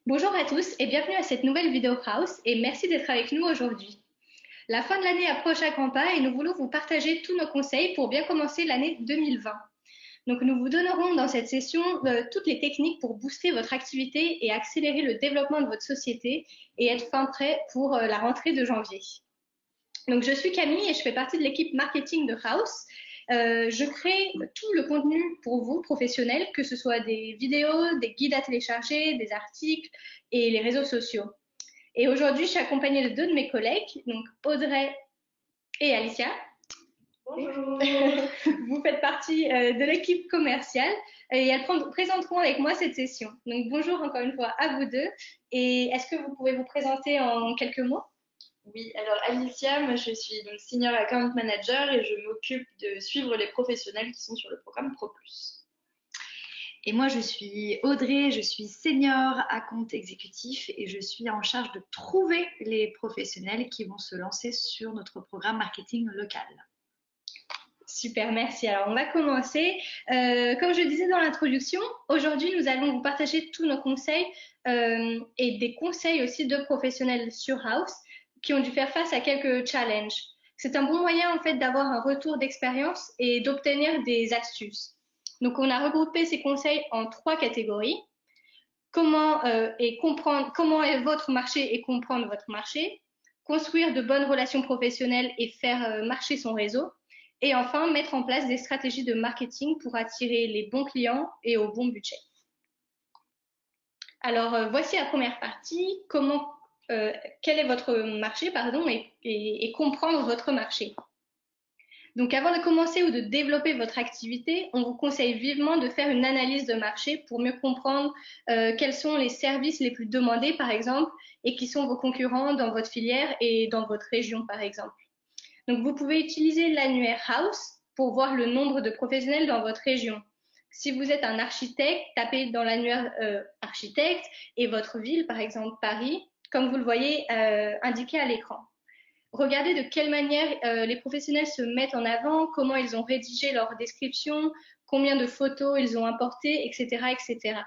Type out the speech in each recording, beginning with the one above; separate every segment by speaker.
Speaker 1: Bonjour à tous et bienvenue à cette nouvelle vidéo House et merci d'être avec nous aujourd'hui. La fin de l'année approche à grands pas et nous voulons vous partager tous nos conseils pour bien commencer l'année 2020. Donc nous vous donnerons dans cette session toutes les techniques pour booster votre activité et accélérer le développement de votre société et être fin prêt pour la rentrée de janvier. Donc je suis Camille et je fais partie de l'équipe marketing de House. Je crée tout le contenu pour vous, professionnels, que ce soit des vidéos, des guides à télécharger, des articles et les réseaux sociaux. Et aujourd'hui, je suis accompagnée de deux de mes collègues, donc Audrey et Alicia.
Speaker 2: Bonjour.
Speaker 1: Vous faites partie de l'équipe commerciale et elles présenteront avec moi cette session. Donc bonjour encore une fois à vous deux. Et est-ce que vous pouvez vous présenter en quelques mots?
Speaker 2: Oui, alors Alicia, moi je suis donc Senior Account Manager et je m'occupe de suivre les professionnels qui sont sur le programme Pro+.
Speaker 3: Et moi, je suis Audrey, je suis senior account exécutif et je suis en charge de trouver les professionnels qui vont se lancer sur notre programme marketing local.
Speaker 1: Super, merci. Alors, on va commencer. Comme je disais dans l'introduction, aujourd'hui, nous allons vous partager tous nos conseils et des conseils aussi de professionnels sur House qui ont dû faire face à quelques challenges. C'est un bon moyen, en fait, d'avoir un retour d'expérience et d'obtenir des astuces. Donc, on a regroupé ces conseils en trois catégories. Comment est votre marché et comprendre votre marché, construire de bonnes relations professionnelles et faire marcher son réseau, et enfin mettre en place des stratégies de marketing pour attirer les bons clients et au bon budget. Alors voici la première partie, quel est votre marché et comprendre votre marché. Donc avant de commencer ou de développer votre activité, on vous conseille vivement de faire une analyse de marché pour mieux comprendre quels sont les services les plus demandés, par exemple, et qui sont vos concurrents dans votre filière et dans votre région, par exemple. Donc vous pouvez utiliser l'annuaire House pour voir le nombre de professionnels dans votre région. Si vous êtes un architecte, tapez dans l'annuaire architecte et votre ville, par exemple Paris, comme vous le voyez indiqué à l'écran. Regardez de quelle manière les professionnels se mettent en avant, comment ils ont rédigé leur description, combien de photos ils ont importées, etc., etc.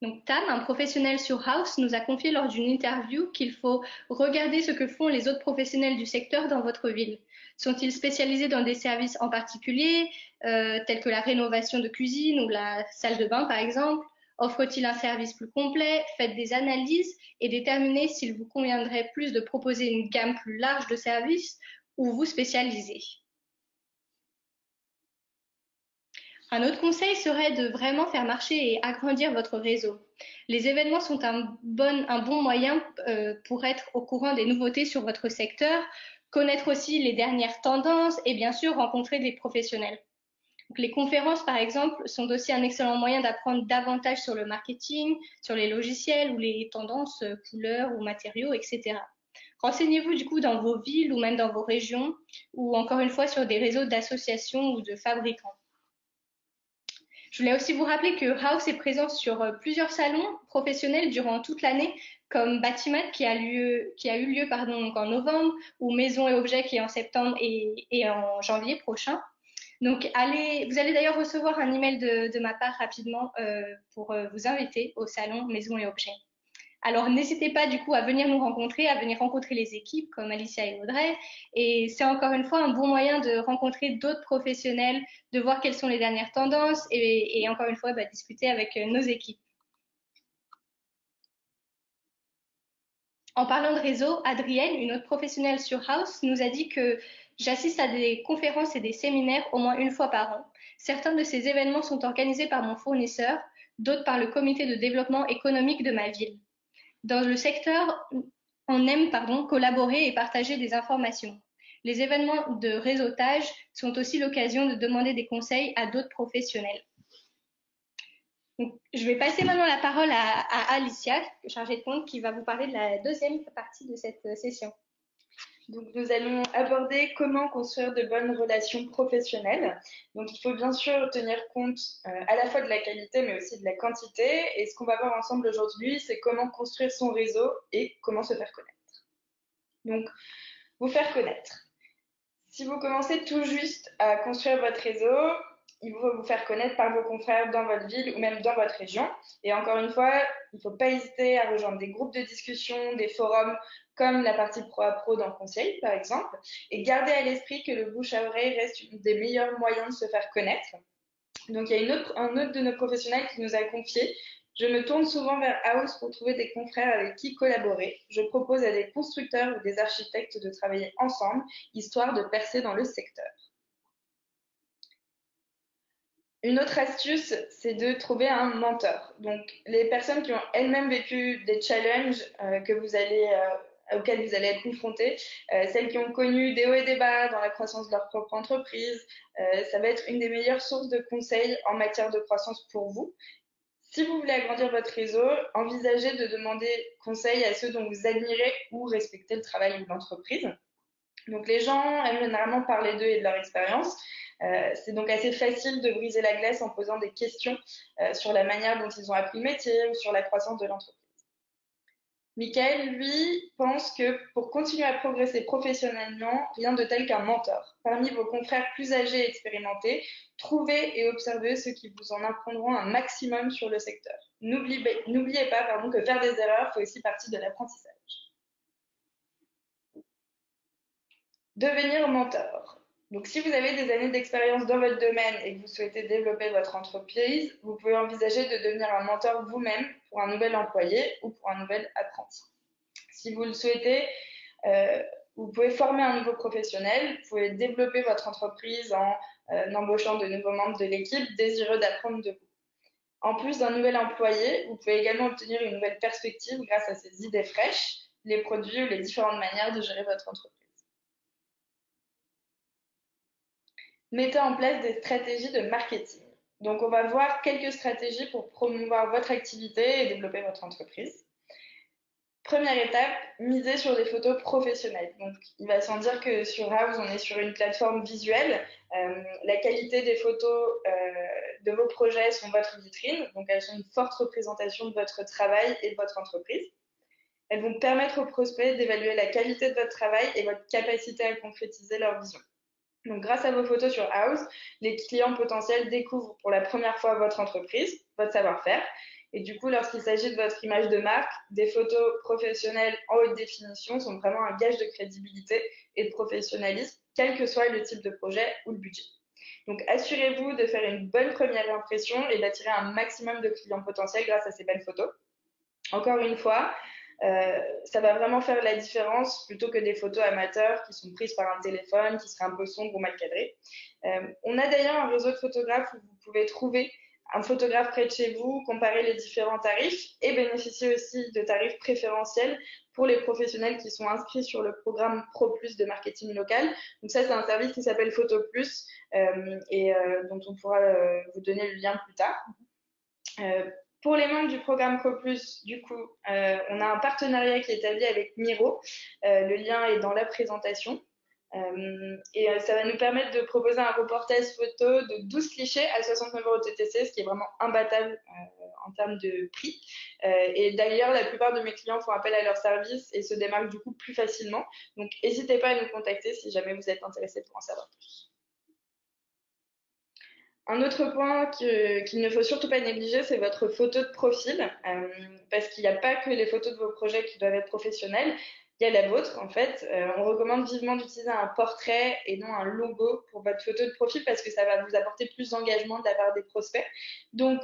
Speaker 1: Donc Tam, un professionnel sur House, nous a confié lors d'une interview qu'il faut regarder ce que font les autres professionnels du secteur dans votre ville. Sont-ils spécialisés dans des services en particulier, tels que la rénovation de cuisine ou la salle de bain par exemple? Offre-t-il un service plus complet? Faites des analyses et déterminez s'il vous conviendrait plus de proposer une gamme plus large de services ou vous spécialiser. Un autre conseil serait de vraiment faire marcher et agrandir votre réseau. Les événements sont un bon moyen pour être au courant des nouveautés sur votre secteur, connaître aussi les dernières tendances et bien sûr rencontrer des professionnels. Donc, les conférences, par exemple, sont aussi un excellent moyen d'apprendre davantage sur le marketing, sur les logiciels ou les tendances, couleurs ou matériaux, etc. Renseignez-vous du coup dans vos villes ou même dans vos régions ou encore une fois sur des réseaux d'associations ou de fabricants. Je voulais aussi vous rappeler que House est présent sur plusieurs salons professionnels durant toute l'année, comme Batimat qui a eu lieu en novembre, ou Maison et Objets qui est en septembre et en janvier prochain. Donc, vous allez d'ailleurs recevoir un email de ma part rapidement pour vous inviter au salon Maison et Objets. Alors, n'hésitez pas du coup à venir nous rencontrer, à venir rencontrer les équipes comme Alicia et Audrey. Et c'est encore une fois un bon moyen de rencontrer d'autres professionnels, de voir quelles sont les dernières tendances et encore une fois, discuter avec nos équipes. En parlant de réseau, Adrienne, une autre professionnelle sur House, nous a dit que j'assiste à des conférences et des séminaires au moins une fois par an. Certains de ces événements sont organisés par mon fournisseur, d'autres par le comité de développement économique de ma ville. Dans le secteur, on aime collaborer et partager des informations. Les événements de réseautage sont aussi l'occasion de demander des conseils à d'autres professionnels. Donc, je vais passer maintenant la parole à Alicia, chargée de compte, qui va vous parler de la deuxième partie de cette session.
Speaker 2: Donc, nous allons aborder comment construire de bonnes relations professionnelles. Donc, il faut bien sûr tenir compte à la fois de la qualité, mais aussi de la quantité. Et ce qu'on va voir ensemble aujourd'hui, c'est comment construire son réseau et comment se faire connaître. Donc, vous faire connaître. Si vous commencez tout juste à construire votre réseau, il faut vous faire connaître par vos confrères dans votre ville ou même dans votre région. Et encore une fois, il ne faut pas hésiter à rejoindre des groupes de discussion, des forums comme la partie pro à pro dans le conseil, par exemple, et garder à l'esprit que le bouche à oreille reste un des meilleurs moyens de se faire connaître. Donc, il y a un autre de nos professionnels qui nous a confié: je me tourne souvent vers House pour trouver des confrères avec qui collaborer. Je propose à des constructeurs ou des architectes de travailler ensemble, histoire de percer dans le secteur. Une autre astuce, c'est de trouver un mentor. Donc, les personnes qui ont elles-mêmes vécu des challenges auxquels vous allez être confrontés, celles qui ont connu des hauts et des bas dans la croissance de leur propre entreprise, ça va être une des meilleures sources de conseils en matière de croissance pour vous. Si vous voulez agrandir votre réseau, envisagez de demander conseil à ceux dont vous admirez ou respectez le travail de l'entreprise. Donc, les gens aiment généralement parler d'eux et de leur expérience. C'est donc assez facile de briser la glace en posant des questions sur la manière dont ils ont appris le métier ou sur la croissance de l'entreprise. Michael, lui, pense que pour continuer à progresser professionnellement, rien de tel qu'un mentor. Parmi vos confrères plus âgés et expérimentés, trouvez et observez ceux qui vous en apprendront un maximum sur le secteur. N'oubliez pas que faire des erreurs fait aussi partie de l'apprentissage. Devenir mentor. Donc, si vous avez des années d'expérience dans votre domaine et que vous souhaitez développer votre entreprise, vous pouvez envisager de devenir un mentor vous-même pour un nouvel employé ou pour un nouvel apprenti. Si vous le souhaitez, vous pouvez former un nouveau professionnel, vous pouvez développer votre entreprise en embauchant de nouveaux membres de l'équipe désireux d'apprendre de vous. En plus d'un nouvel employé, vous pouvez également obtenir une nouvelle perspective grâce à ces idées fraîches, les produits ou les différentes manières de gérer votre entreprise. Mettez en place des stratégies de marketing. Donc, on va voir quelques stratégies pour promouvoir votre activité et développer votre entreprise. Première étape, misez sur des photos professionnelles. Donc, il va sans dire que sur House, on est sur une plateforme visuelle. La qualité des photos de vos projets sont votre vitrine. Donc, elles sont une forte représentation de votre travail et de votre entreprise. Elles vont permettre aux prospects d'évaluer la qualité de votre travail et votre capacité à concrétiser leur vision. Donc, grâce à vos photos sur House, les clients potentiels découvrent pour la première fois votre entreprise, votre savoir-faire. Et du coup, lorsqu'il s'agit de votre image de marque, des photos professionnelles en haute définition sont vraiment un gage de crédibilité et de professionnalisme, quel que soit le type de projet ou le budget. Donc, assurez-vous de faire une bonne première impression et d'attirer un maximum de clients potentiels grâce à ces belles photos. Encore une fois, ça va vraiment faire la différence plutôt que des photos amateurs qui sont prises par un téléphone, qui seraient un peu sombres ou mal cadrées. On a d'ailleurs un réseau de photographes où vous pouvez trouver un photographe près de chez vous, comparer les différents tarifs et bénéficier aussi de tarifs préférentiels pour les professionnels qui sont inscrits sur le programme Pro Plus de marketing local. Donc ça, c'est un service qui s'appelle Photo Plus dont on pourra vous donner le lien plus tard. Pour les membres du programme Pro Plus, du coup, on a un partenariat qui est établi avec Miro. Le lien est dans la présentation. Ça va nous permettre de proposer un reportage photo de 12 clichés à 69 € TTC, ce qui est vraiment imbattable en termes de prix. Et d'ailleurs, la plupart de mes clients font appel à leur service et se démarquent du coup plus facilement. Donc, n'hésitez pas à nous contacter si jamais vous êtes intéressé pour en savoir plus. Un autre point qu'il ne faut surtout pas négliger, c'est votre photo de profil, parce qu'il n'y a pas que les photos de vos projets qui doivent être professionnelles, il y a la vôtre en fait. On recommande vivement d'utiliser un portrait et non un logo pour votre photo de profil parce que ça va vous apporter plus d'engagement de la part des prospects. Donc,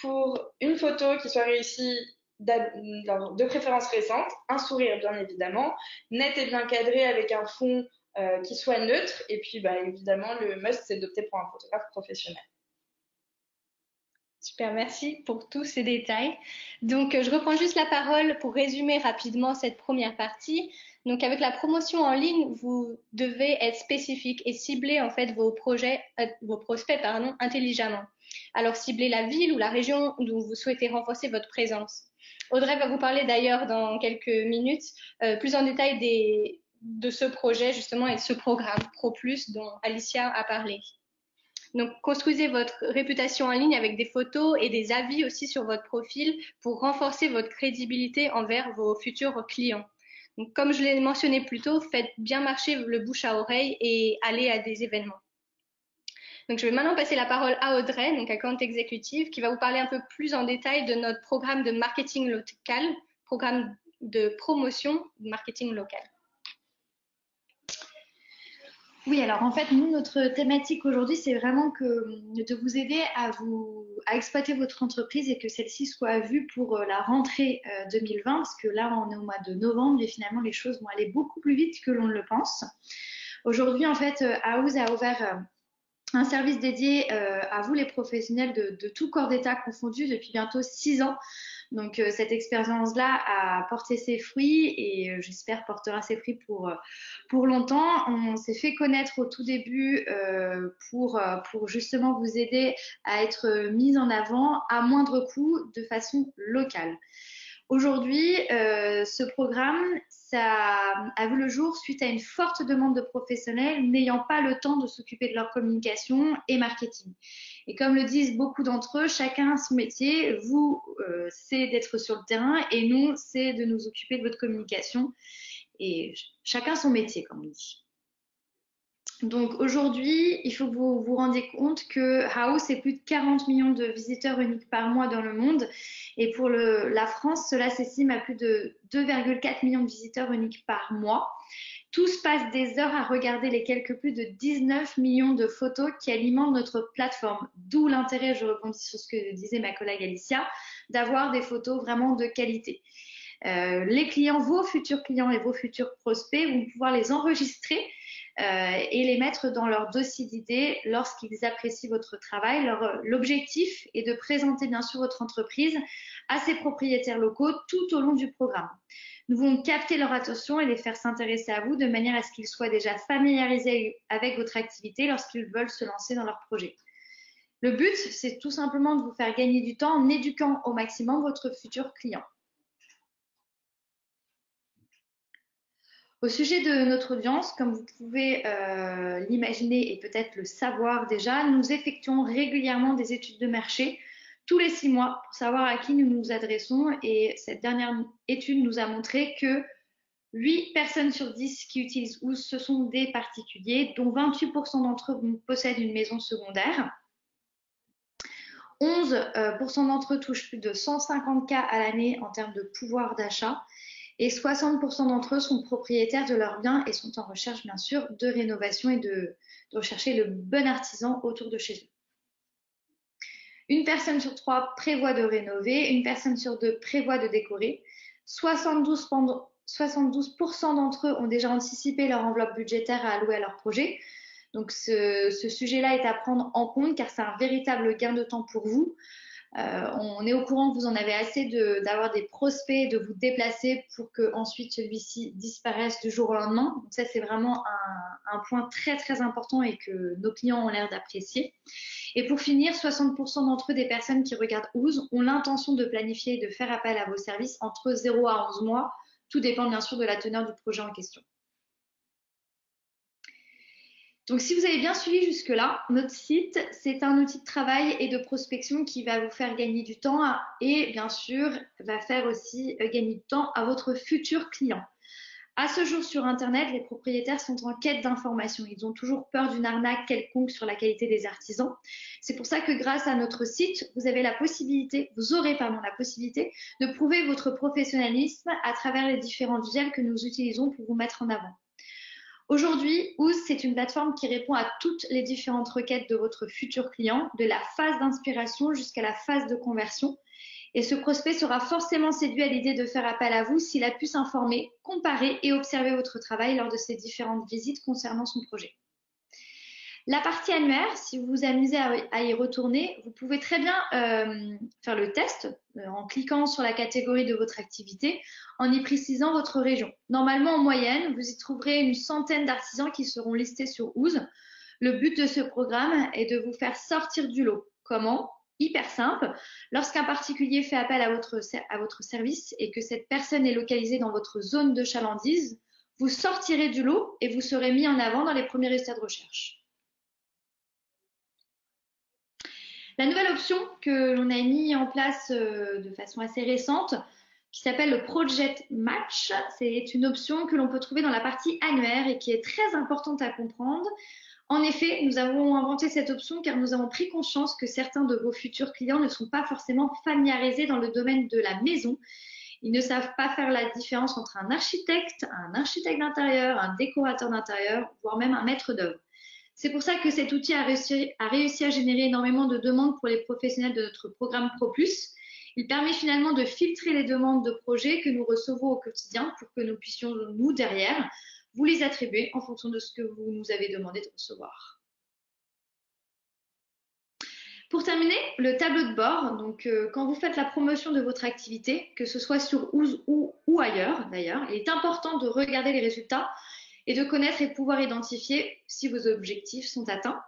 Speaker 2: pour une photo qui soit réussie, de préférence récente, un sourire bien évidemment, net et bien cadré avec un fond qui soit neutre. Et puis, évidemment, le must, c'est d'opter pour un photographe professionnel.
Speaker 1: Super, merci pour tous ces détails. Donc, je reprends juste la parole pour résumer rapidement cette première partie. Donc, avec la promotion en ligne, vous devez être spécifique et cibler en fait vos prospects, intelligemment. Alors, ciblez la ville ou la région où vous souhaitez renforcer votre présence. Audrey va vous parler d'ailleurs dans quelques minutes plus en détail de ce projet justement et de ce programme Pro Plus dont Alicia a parlé. Donc, construisez votre réputation en ligne avec des photos et des avis aussi sur votre profil pour renforcer votre crédibilité envers vos futurs clients. Donc, comme je l'ai mentionné plus tôt, faites bien marcher le bouche à oreille et allez à des événements. Donc, je vais maintenant passer la parole à Audrey, donc account exécutive, qui va vous parler un peu plus en détail de notre programme de marketing local, programme de promotion de marketing local.
Speaker 3: Oui, alors en fait, nous, notre thématique aujourd'hui, c'est vraiment de vous aider à exploiter votre entreprise et que celle-ci soit vue pour la rentrée 2020, parce que là, on est au mois de novembre et finalement, les choses vont aller beaucoup plus vite que l'on ne le pense. Aujourd'hui, en fait, House a ouvert un service dédié à vous, les professionnels de tout corps d'État confondu depuis bientôt 6 ans. Donc, cette expérience-là a porté ses fruits et j'espère portera ses fruits pour longtemps. On s'est fait connaître au tout début pour justement vous aider à être mis en avant à moindre coût de façon locale. Aujourd'hui, ce programme, ça a vu le jour suite à une forte demande de professionnels n'ayant pas le temps de s'occuper de leur communication et marketing. Et comme le disent beaucoup d'entre eux, chacun son métier. Vous, c'est d'être sur le terrain et nous, c'est de nous occuper de votre communication. Et chacun son métier, comme on dit. Donc aujourd'hui, il faut que vous vous rendiez compte que House, c'est plus de 40 millions de visiteurs uniques par mois dans le monde. Et pour la France, cela s'estime à plus de 2,4 millions de visiteurs uniques par mois. Tous passent des heures à regarder les quelques plus de 19 millions de photos qui alimentent notre plateforme. D'où l'intérêt, je rebondis sur ce que disait ma collègue Alicia, d'avoir des photos vraiment de qualité. Les clients, vos futurs clients et vos futurs prospects vont pouvoir les enregistrer et les mettre dans leur dossier d'idées lorsqu'ils apprécient votre travail. L'objectif est de présenter bien sûr votre entreprise à ses propriétaires locaux tout au long du programme. Nous voulons capter leur attention et les faire s'intéresser à vous de manière à ce qu'ils soient déjà familiarisés avec votre activité lorsqu'ils veulent se lancer dans leur projet. Le but, c'est tout simplement de vous faire gagner du temps en éduquant au maximum votre futur client. Au sujet de notre audience, comme vous pouvez l'imaginer et peut-être le savoir déjà, nous effectuons régulièrement des études de marché tous les 6 mois pour savoir à qui nous nous adressons. Et cette dernière étude nous a montré que 8 personnes sur 10 qui utilisent Ooze, ce sont des particuliers, dont 28% d'entre eux possèdent une maison secondaire. 11% d'entre eux touchent plus de 150 K à l'année en termes de pouvoir d'achat. Et 60% d'entre eux sont propriétaires de leurs biens et sont en recherche, bien sûr, de rénovation et de rechercher le bon artisan autour de chez eux. Une personne sur 3 prévoit de rénover, une personne sur 2 prévoit de décorer. 72% d'entre eux ont déjà anticipé leur enveloppe budgétaire à allouer à leur projet. Donc, ce sujet-là est à prendre en compte car c'est un véritable gain de temps pour vous. On est au courant que vous en avez assez d'avoir des prospects, de vous déplacer pour que ensuite celui-ci disparaisse du jour au lendemain. Donc ça, c'est vraiment un point très très important et que nos clients ont l'air d'apprécier. Et pour finir, 60% d'entre eux, des personnes qui regardent Ooze, ont l'intention de planifier et de faire appel à vos services entre 0 à 11 mois. Tout dépend bien sûr de la teneur du projet en question. Donc, si vous avez bien suivi jusque-là, notre site, c'est un outil de travail et de prospection qui va vous faire gagner du temps et bien sûr, va faire aussi gagner du temps à votre futur client. À ce jour, sur Internet, les propriétaires sont en quête d'informations. Ils ont toujours peur d'une arnaque quelconque sur la qualité des artisans. C'est pour ça que grâce à notre site, vous aurez la possibilité de prouver votre professionnalisme à travers les différentes visuels que nous utilisons pour vous mettre en avant. Aujourd'hui, Ooze, c'est une plateforme qui répond à toutes les différentes requêtes de votre futur client, de la phase d'inspiration jusqu'à la phase de conversion. Et ce prospect sera forcément séduit à l'idée de faire appel à vous s'il a pu s'informer, comparer et observer votre travail lors de ses différentes visites concernant son projet. La partie annuaire, si vous vous amusez à y retourner, vous pouvez très bien faire le test en cliquant sur la catégorie de votre activité, en y précisant votre région. Normalement, en moyenne, vous y trouverez une centaine d'artisans qui seront listés sur Ooze. Le but de ce programme est de vous faire sortir du lot. Comment ? Hyper simple. Lorsqu'un particulier fait appel à votre service et que cette personne est localisée dans votre zone de chalandise, vous sortirez du lot et vous serez mis en avant dans les premiers résultats de recherche. La nouvelle option que l'on a mis en place de façon assez récente, qui s'appelle le Project Match, c'est une option que l'on peut trouver dans la partie annuaire et qui est très importante à comprendre. En effet, nous avons inventé cette option car nous avons pris conscience que certains de vos futurs clients ne sont pas forcément familiarisés dans le domaine de la maison. Ils ne savent pas faire la différence entre un architecte d'intérieur, un décorateur d'intérieur, voire même un maître d'œuvre. C'est pour ça que cet outil a réussi à générer énormément de demandes pour les professionnels de notre programme ProPlus. Il permet finalement de filtrer les demandes de projets que nous recevons au quotidien pour que nous puissions, nous, derrière, vous les attribuer en fonction de ce que vous nous avez demandé de recevoir. Pour terminer, le tableau de bord. Donc, quand vous faites la promotion de votre activité, que ce soit sur Ooze ou ailleurs d'ailleurs, il est important de regarder les résultats et de connaître et pouvoir identifier si vos objectifs sont atteints.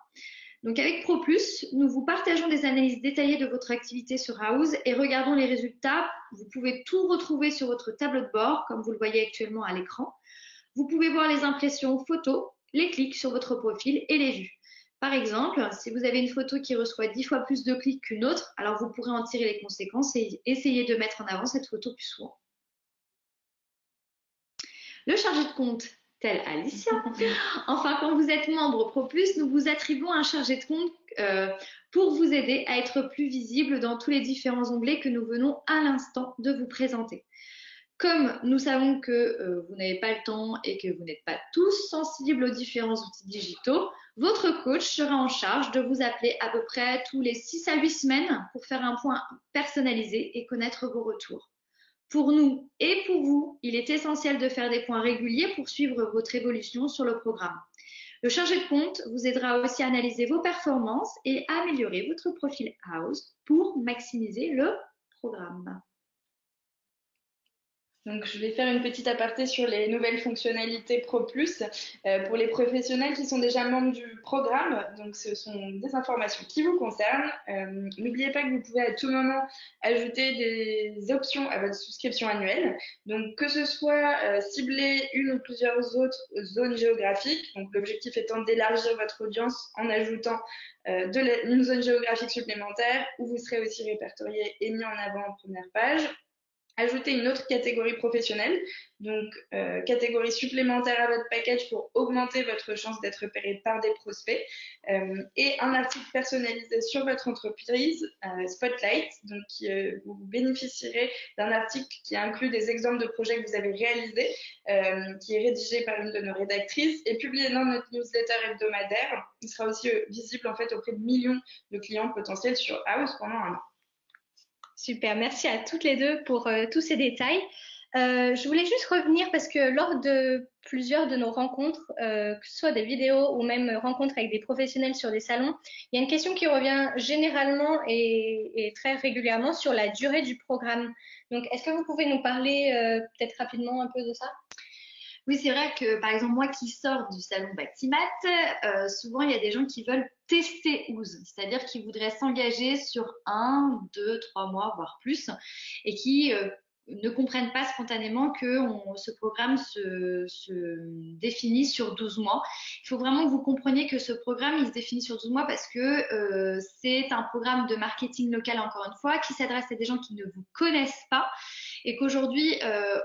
Speaker 3: Donc avec ProPlus, nous vous partageons des analyses détaillées de votre activité sur Houzz et regardons les résultats. Vous pouvez tout retrouver sur votre tableau de bord, comme vous le voyez actuellement à l'écran. Vous pouvez voir les impressions photos, les clics sur votre profil et les vues. Par exemple, si vous avez une photo qui reçoit 10 fois plus de clics qu'une autre, alors vous pourrez en tirer les conséquences et essayer de mettre en avant cette photo plus souvent. Le chargé de compte, tel Alicia. Enfin, quand vous êtes membre ProPlus, nous vous attribuons un chargé de compte pour vous aider à être plus visible dans tous les différents onglets que nous venons à l'instant de vous présenter. Comme nous savons que vous n'avez pas le temps et que vous n'êtes pas tous sensibles aux différents outils digitaux, votre coach sera en charge de vous appeler à peu près tous les 6 à 8 semaines pour faire un point personnalisé et connaître vos retours. Pour nous et pour vous, il est essentiel de faire des points réguliers pour suivre votre évolution sur le programme. Le chargé de compte vous aidera aussi à analyser vos performances et à améliorer votre profil Houzz pour maximiser le programme.
Speaker 2: Donc, je vais faire une petite aparté sur les nouvelles fonctionnalités ProPlus pour les professionnels qui sont déjà membres du programme. Donc, ce sont des informations qui vous concernent. N'oubliez pas que vous pouvez à tout moment ajouter des options à votre souscription annuelle. Donc, que ce soit cibler une ou plusieurs autres zones géographiques. Donc, l'objectif étant d'élargir votre audience en ajoutant une zone géographique supplémentaire où vous serez aussi répertorié et mis en avant en première page. Ajouter une autre catégorie professionnelle, donc catégorie supplémentaire à votre package pour augmenter votre chance d'être repéré par des prospects, et un article personnalisé sur votre entreprise, Spotlight, donc vous bénéficierez d'un article qui inclut des exemples de projets que vous avez réalisés, qui est rédigé par une de nos rédactrices et publié dans notre newsletter hebdomadaire. Il sera aussi visible en fait auprès de millions de clients potentiels sur Houzz pendant un an.
Speaker 1: Super, merci à toutes les deux pour tous ces détails. Je voulais juste revenir parce que lors de plusieurs de nos rencontres, que ce soit des vidéos ou même rencontres avec des professionnels sur des salons, il y a une question qui revient généralement et très régulièrement sur la durée du programme. Donc, est-ce que vous pouvez nous parler peut-être rapidement un peu de ça ?
Speaker 3: Oui, c'est vrai que, par exemple, moi qui sors du salon Bactimat, souvent, il y a des gens qui veulent tester Houzz, c'est-à-dire qui voudraient s'engager sur 1, 2, 3 mois, voire plus, et qui ne comprennent pas spontanément que ce programme se définit sur 12 mois. Il faut vraiment que vous compreniez que ce programme, il se définit sur 12 mois parce que c'est un programme de marketing local, encore une fois, qui s'adresse à des gens qui ne vous connaissent pas, et qu'aujourd'hui,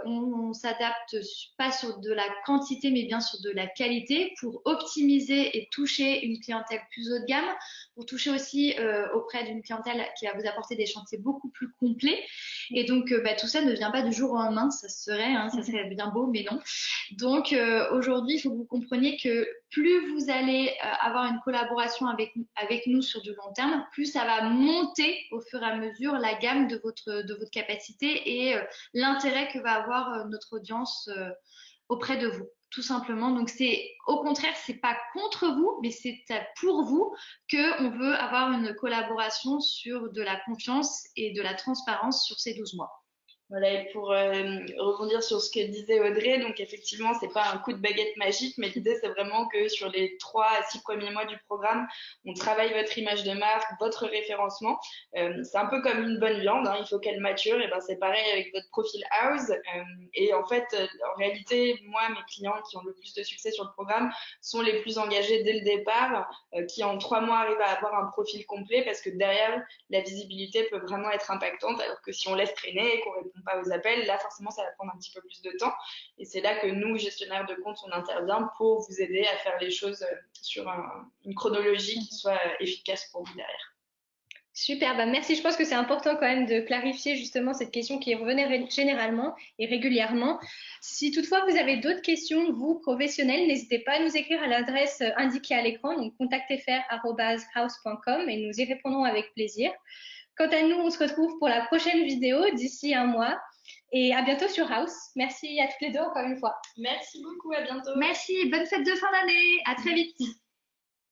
Speaker 3: on s'adapte pas sur de la quantité, mais bien sur de la qualité pour optimiser et toucher une clientèle plus haut de gamme, pour toucher aussi auprès d'une clientèle qui va vous apporter des chantiers beaucoup plus complets. Et donc, tout ça ne vient pas du jour au lendemain, ça serait bien beau, mais non. Donc, aujourd'hui, il faut que vous compreniez que plus vous allez avoir une collaboration avec nous sur du long terme, plus ça va monter au fur et à mesure la gamme de votre capacité et l'intérêt que va avoir notre audience auprès de vous, tout simplement. Donc, au contraire, c'est pas contre vous, mais c'est pour vous qu'on veut avoir une collaboration sur de la confiance et de la transparence sur ces 12 mois.
Speaker 2: Voilà, et pour rebondir sur ce que disait Audrey, donc effectivement, c'est pas un coup de baguette magique, mais l'idée, c'est vraiment que sur les 3 à 6 premiers mois du programme, on travaille votre image de marque, votre référencement. C'est un peu comme une bonne viande, hein, il faut qu'elle mature, et ben c'est pareil avec votre profil Houzz. Et en fait, en réalité, moi, mes clients qui ont le plus de succès sur le programme sont les plus engagés dès le départ, qui en 3 mois arrivent à avoir un profil complet, parce que derrière, la visibilité peut vraiment être impactante, alors que si on laisse traîner et qu'on répond répond pas aux appels, là forcément ça va prendre un petit peu plus de temps. Et c'est là que nous, gestionnaires de compte, on intervient pour vous aider à faire les choses sur une chronologie qui soit efficace pour vous derrière.
Speaker 1: Super, bah merci. Je pense que c'est important quand même de clarifier justement cette question qui revenait généralement et régulièrement. Si toutefois vous avez d'autres questions, vous, professionnels, n'hésitez pas à nous écrire à l'adresse indiquée à l'écran, donc contactfr@house.com, et nous y répondrons avec plaisir. Quant à nous, on se retrouve pour la prochaine vidéo d'ici un mois. Et à bientôt sur House. Merci à toutes les deux encore une fois.
Speaker 2: Merci beaucoup, à bientôt.
Speaker 3: Merci, bonne fête de fin d'année, à très vite.